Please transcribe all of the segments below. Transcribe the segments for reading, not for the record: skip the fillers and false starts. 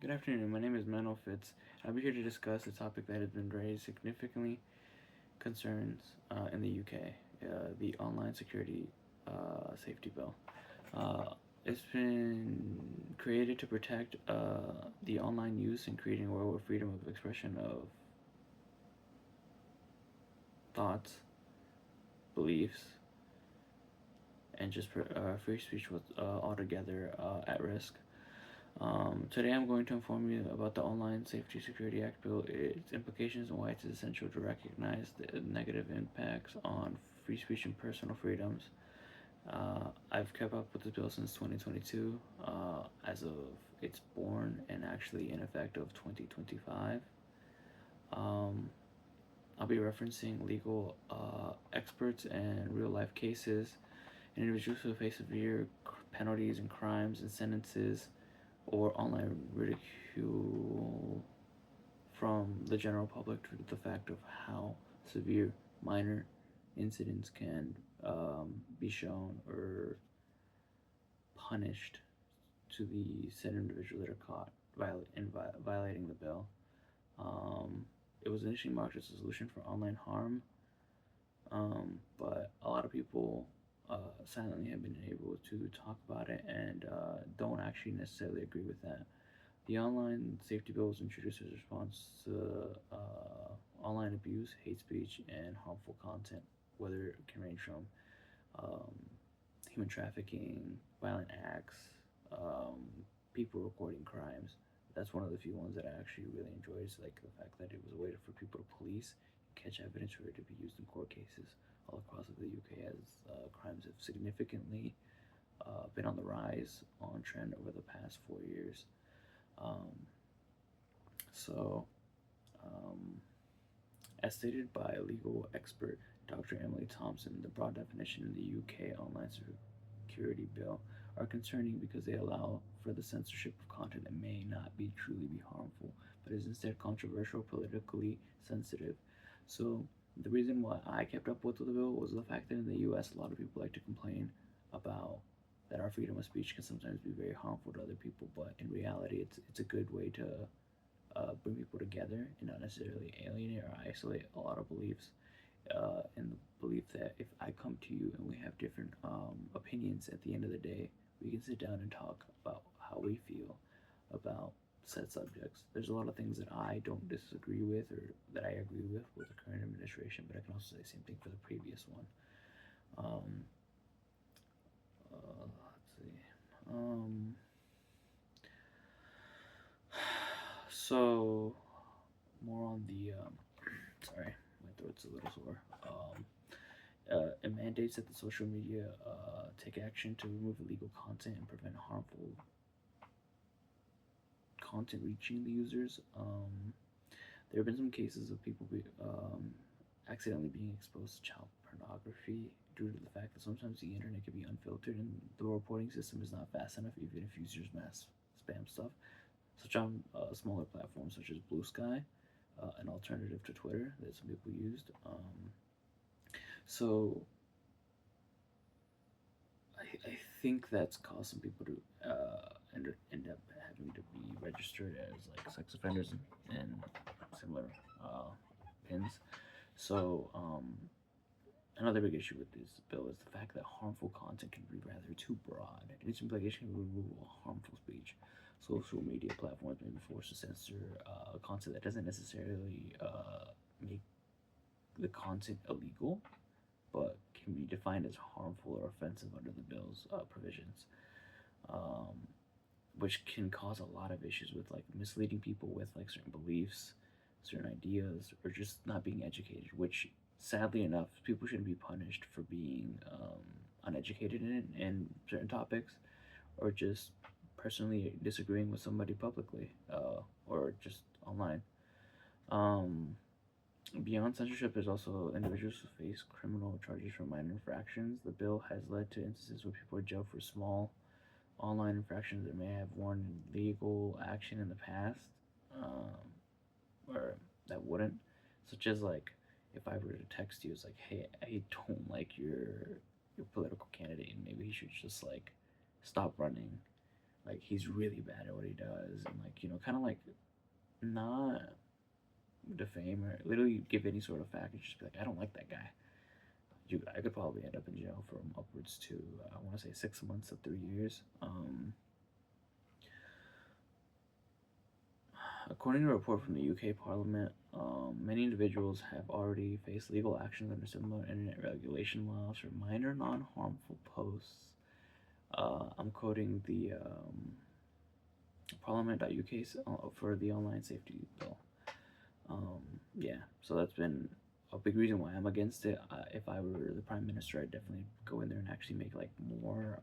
Good afternoon. My name is Manuel Fitz. I'll be here to discuss a topic that has been raised significantly concerns in the UK, the online security safety bill. Uh, it's been created to protect the online use and creating a world where freedom of expression of thoughts, beliefs, and just free speech was altogether at risk. Today I'm going to inform you about the Online Safety Security Act bill, its implications, and why it's essential to recognize the negative impacts on free speech and personal freedoms. I've kept up with the bill since 2022, as of its born and actually in effect of 2025. Um, I'll be referencing legal experts and real life cases, and individuals who face severe penalties and crimes and sentences or online ridicule from the general public to the fact of how severe minor incidents can be shown or punished to the said individual that are caught violating the bill. Um, it was initially marked as a solution for online harm, but a lot of people silently have been able to talk about it and don't actually necessarily agree with that. The online safety bill was introduced as a response to online abuse, hate speech, and harmful content, whether it can range from um, human trafficking, violent acts, um, people recording crimes. That's one of the few ones that I actually really enjoy. Is like the fact that it was a way for people to police, catch evidence for it to be used in court cases all across the UK, as crimes have significantly been on the rise on trend over the past 4 years. Um, so, um, as stated by legal expert Dr. Emily Thompson, the broad definition in the UK online security bill are concerning because they allow for the censorship of content that may not be truly be harmful, but is instead controversial, politically sensitive. So the reason why I kept up with the bill was the fact that in the US a lot of people like to complain about that our freedom of speech can sometimes be very harmful to other people, but in reality it's a good way to bring people together and not necessarily alienate or isolate a lot of beliefs. And the belief that if I come to you and we have different opinions, at the end of the day, we can sit down and talk about how we feel about said subjects. There's a lot of things that I don't disagree with or that I agree with the current administration, but I can also say the same thing for the previous one. Um, let's see. So more on the sorry, my throat's a little sore. It mandates that the social media take action to remove illegal content and prevent harmful content reaching the users. There have been some cases of people accidentally being exposed to child pornography due to the fact that sometimes the internet can be unfiltered and the reporting system is not fast enough, even if users mass spam stuff. Such on smaller platforms such as Blue Sky, an alternative to Twitter that some people used. So I think that's caused some people to end up having to be registered as like sex offenders and similar pins. So another big issue with this bill is the fact that harmful content can be rather too broad. Its implication can remove harmful speech. Social media platforms may be forced to censor content that doesn't necessarily make the content illegal, but can be defined as harmful or offensive under the bill's provisions, um, which can cause a lot of issues with like misleading people with like certain beliefs, certain ideas, or just not being educated. Which, sadly enough, people shouldn't be punished for being uneducated in certain topics, or just personally disagreeing with somebody publicly, or just online. Um, Beyond censorship, there's also individuals who face criminal charges for minor infractions. The bill has led to instances where people are jailed for small online infractions that may have warranted legal action in the past, or that wouldn't, such as like if I were to text you, it's like, hey, I don't like your political candidate, and maybe you should just like stop running, like he's really bad at what he does, and like kind of like not defame or literally give any sort of fact and just be like, I don't like that guy. I could probably end up in jail from upwards to I want to say 6 months to 3 years. According to a report from the UK Parliament, many individuals have already faced legal actions under similar internet regulation laws for minor non-harmful posts. I'm quoting the Parliament.uk for the online safety bill. Yeah, so that's been a big reason why I'm against it. If I were the prime minister, I'd definitely go in there and actually make like more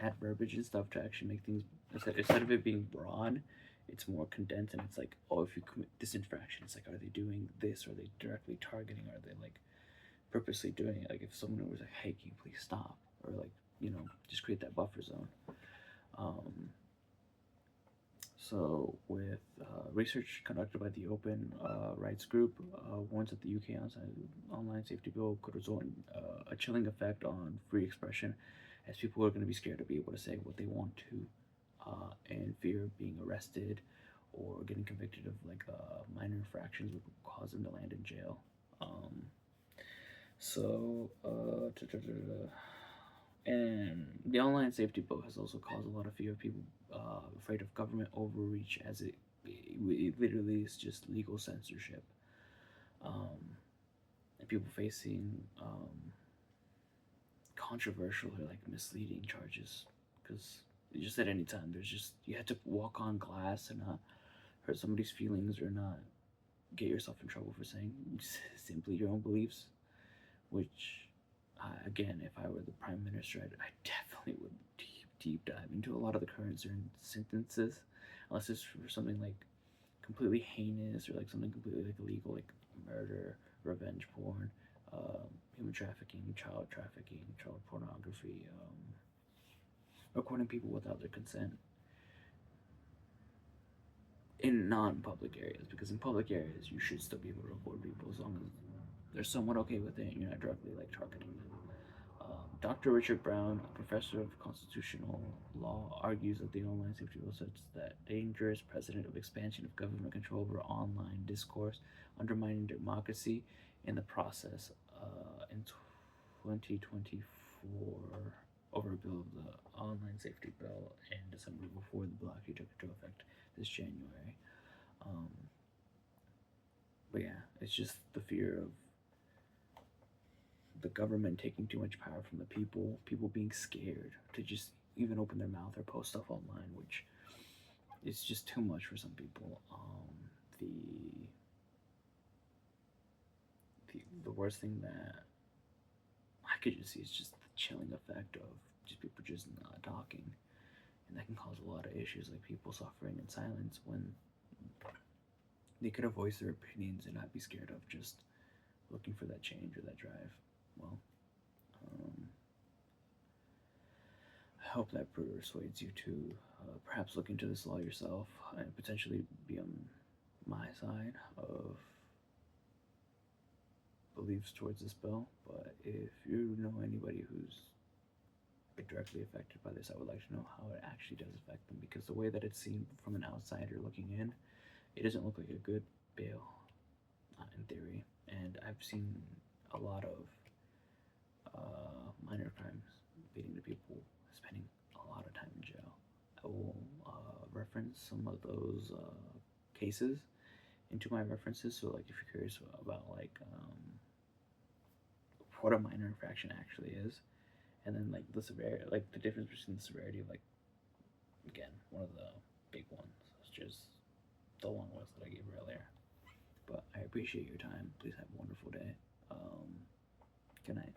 add verbiage and stuff to actually make things instead of it being broad, it's more condensed, and it's like, oh, if you commit this infraction, it's like, are they doing this? Are they directly targeting? Are they like purposely doing it? Like if someone was like, hey, can you please stop? Or like, just create that buffer zone. So, with research conducted by the Open Rights Group, warns that the UK online safety bill could result in a chilling effect on free expression, as people are going to be scared to be able to say what they want to, and fear of being arrested or getting convicted of like minor infractions would cause them to land in jail. And the online safety bill has also caused a lot of fear of people afraid of government overreach, as it literally is just legal censorship, and people facing controversial or like misleading charges, because just at any time you had to walk on glass and not hurt somebody's feelings or not get yourself in trouble for saying simply your own beliefs, which again, if I were the prime minister, I definitely would deep dive into a lot of the current sentences, unless it's for something like completely heinous or like something completely like illegal, like murder, revenge porn, human trafficking, child pornography, recording people without their consent in non-public areas, because in public areas you should still be able to record people as long as they're somewhat okay with it and you're not directly like targeting them. Dr. Richard Brown, a professor of constitutional law, argues that the online safety bill sets that dangerous precedent of expansion of government control over online discourse, undermining democracy in the process. In 2024, over a bill of the online safety bill in December before the bill actually took into effect this January. But yeah, it's just the fear of the government taking too much power from the people being scared to just even open their mouth or post stuff online, which is just too much for some people. The worst thing that I could just see is just the chilling effect of just people just not talking, and that can cause a lot of issues, like people suffering in silence when they could have voiced their opinions and not be scared of just looking for that change or that drive. Well, I hope that persuades you to perhaps look into this law yourself and potentially be on my side of beliefs towards this bill. But if you know anybody who's directly affected by this, I would like to know how it actually does affect them, because the way that it's seen from an outsider looking in, it doesn't look like a good bill, in theory. And I've seen a lot of minor crimes leading to people spending a lot of time in jail. I will reference some of those cases into my references, so like if you're curious about like what a minor infraction actually is, and then like the severity, like the difference between the severity of, like, again, one of the big ones, such as the long list that I gave earlier. But I appreciate your time. Please have a wonderful day. Good night.